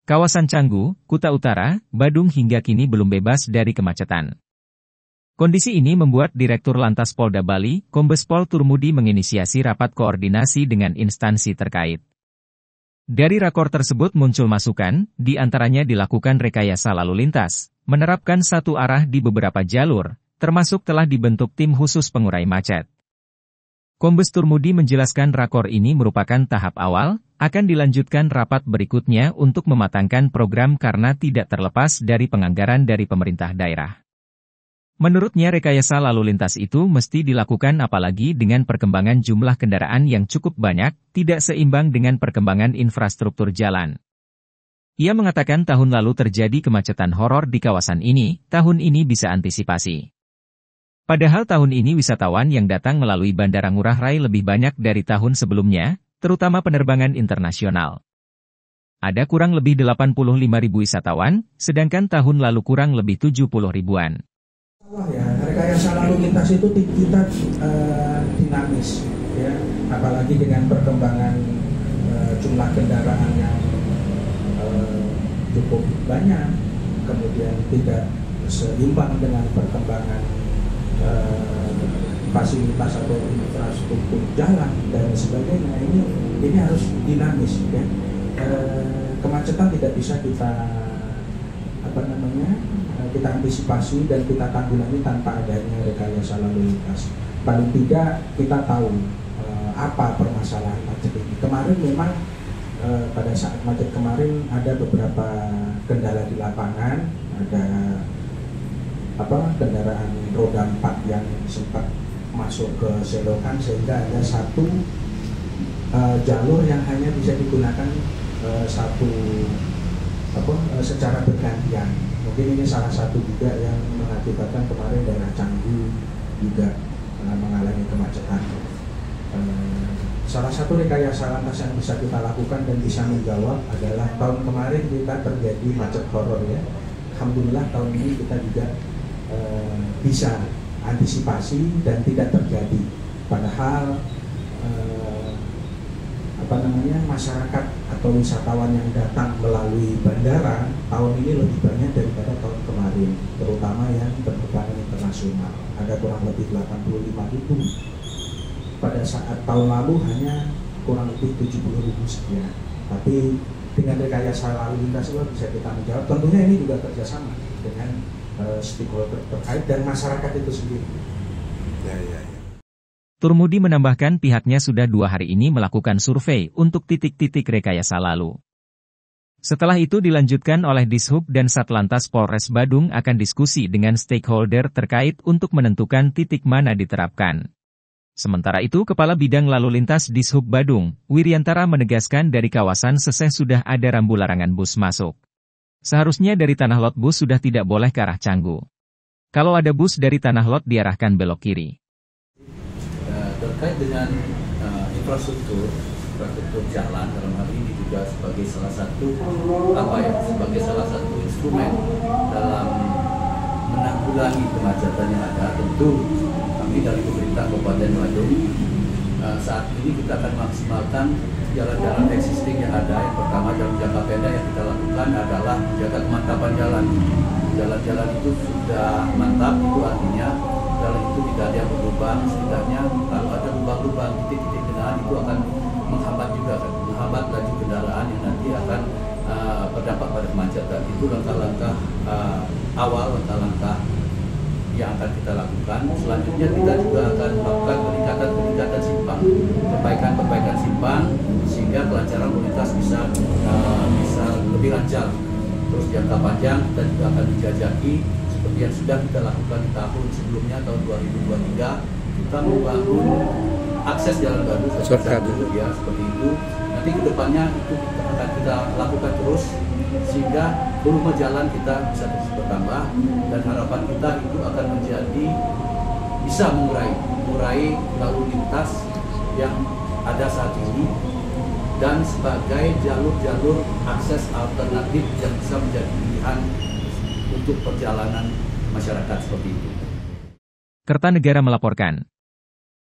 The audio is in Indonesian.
Kawasan Canggu, Kuta Utara, Badung hingga kini belum bebas dari kemacetan. Kondisi ini membuat Direktur Lantas Polda Bali, Kombes Pol Turmudi menginisiasi rapat koordinasi dengan instansi terkait. Dari rakor tersebut muncul masukan, di antaranya dilakukan rekayasa lalu lintas, menerapkan satu arah di beberapa jalur, termasuk telah dibentuk tim khusus pengurai macet. Kombes Turmudi menjelaskan rakor ini merupakan tahap awal, akan dilanjutkan rapat berikutnya untuk mematangkan program karena tidak terlepas dari penganggaran dari pemerintah daerah. Menurutnya rekayasa lalu lintas itu mesti dilakukan apalagi dengan perkembangan jumlah kendaraan yang cukup banyak, tidak seimbang dengan perkembangan infrastruktur jalan. Ia mengatakan tahun lalu terjadi kemacetan horor di kawasan ini, tahun ini bisa antisipasi. Padahal tahun ini wisatawan yang datang melalui Bandara Ngurah Rai lebih banyak dari tahun sebelumnya, terutama penerbangan internasional. Ada kurang lebih 85.000 wisatawan, sedangkan tahun lalu kurang lebih 70 ribuan. Ya, rekayasa lalu lintas itu kita dinamis, ya, apalagi dengan perkembangan jumlah kendaraan yang cukup banyak, kemudian tidak seimbang dengan perkembangan fasilitas atau infrastruktur jalan dan sebagainya. Ini harus dinamis, ya. Kemacetan tidak bisa kita antisipasi dan kita tanggulangi tanpa adanya rekayasa lalu lintas. Paling tidak kita tahu apa permasalahan macet ini. Kemarin memang pada saat macet kemarin ada beberapa kendala di lapangan, ada kendaraan roda 4 yang sempat masuk ke selokan sehingga ada satu jalur yang hanya bisa digunakan secara bergantian. Mungkin ini salah satu juga yang mengakibatkan kemarin daerah Canggu juga mengalami kemacetan. Salah satu rekayasa lantas yang bisa kita lakukan dan bisa menjawab adalah tahun kemarin kita terjadi macet horor, ya. Alhamdulillah tahun ini kita juga bisa antisipasi dan tidak terjadi. Padahal masyarakat atau wisatawan yang datang melalui bandara tahun ini lebih banyak daripada tahun kemarin, terutama yang penerbangan internasional. Ada kurang lebih 85.000. Pada saat tahun lalu hanya kurang lebih 70.000 sekian. Tapi dengan rekayasa lalu lintas itu bisa kita menjawab. Tentunya ini juga kerjasama dengan stakeholder terkait dan masyarakat itu sendiri. Ya. Turmudi menambahkan pihaknya sudah 2 hari ini melakukan survei untuk titik-titik rekayasa lalu. Setelah itu dilanjutkan oleh Dishub dan Satlantas Polres Badung akan diskusi dengan stakeholder terkait untuk menentukan titik mana diterapkan. Sementara itu Kepala Bidang Lalu Lintas Dishub Badung, Wiryantara menegaskan dari kawasan Seseh sudah ada rambu larangan bus masuk. Seharusnya dari Tanah Lot bus sudah tidak boleh ke arah Canggu. Kalau ada bus dari Tanah Lot diarahkan belok kiri. Terkait dengan infrastruktur jalan dalam hal ini juga sebagai salah satu instrumen dalam menanggulangi kemacetan yang ada, tentu kami dari pemerintah Kabupaten Badung saat ini kita akan maksimalkan jalan-jalan existing yang ada. Yang pertama dalam jangka pendek yang kita lakukan adalah menjaga kemantapan jalan. Jalan-jalan itu sudah mantap, itu artinya jalan itu tidak ada yang berlubang, setidaknya kalau ada lubang-lubang titik-titik kendaraan itu akan menghambat laju kendaraan yang nanti akan berdampak pada kemacetan. Itu langkah-langkah awal, langkah-langkah yang akan kita lakukan. Selanjutnya kita juga akan melakukan peningkatan simpang, perbaikan simpang sehingga kelancaran lalu lintas bisa lebih lancar. Terus jangka panjang kita juga akan dijajaki seperti yang sudah kita lakukan di tahun sebelumnya, tahun 2023, kita membangun akses jalan baru seperti itu. Nanti kedepannya itu akan kita lakukan terus sehingga volume jalan kita bisa terus bertambah, dan harapan kita itu akan bisa mengurai lalu lintas yang ada saat ini dan sebagai jalur-jalur akses alternatif yang bisa menjadi pilihan untuk perjalanan masyarakat seperti itu. Kertanegara melaporkan.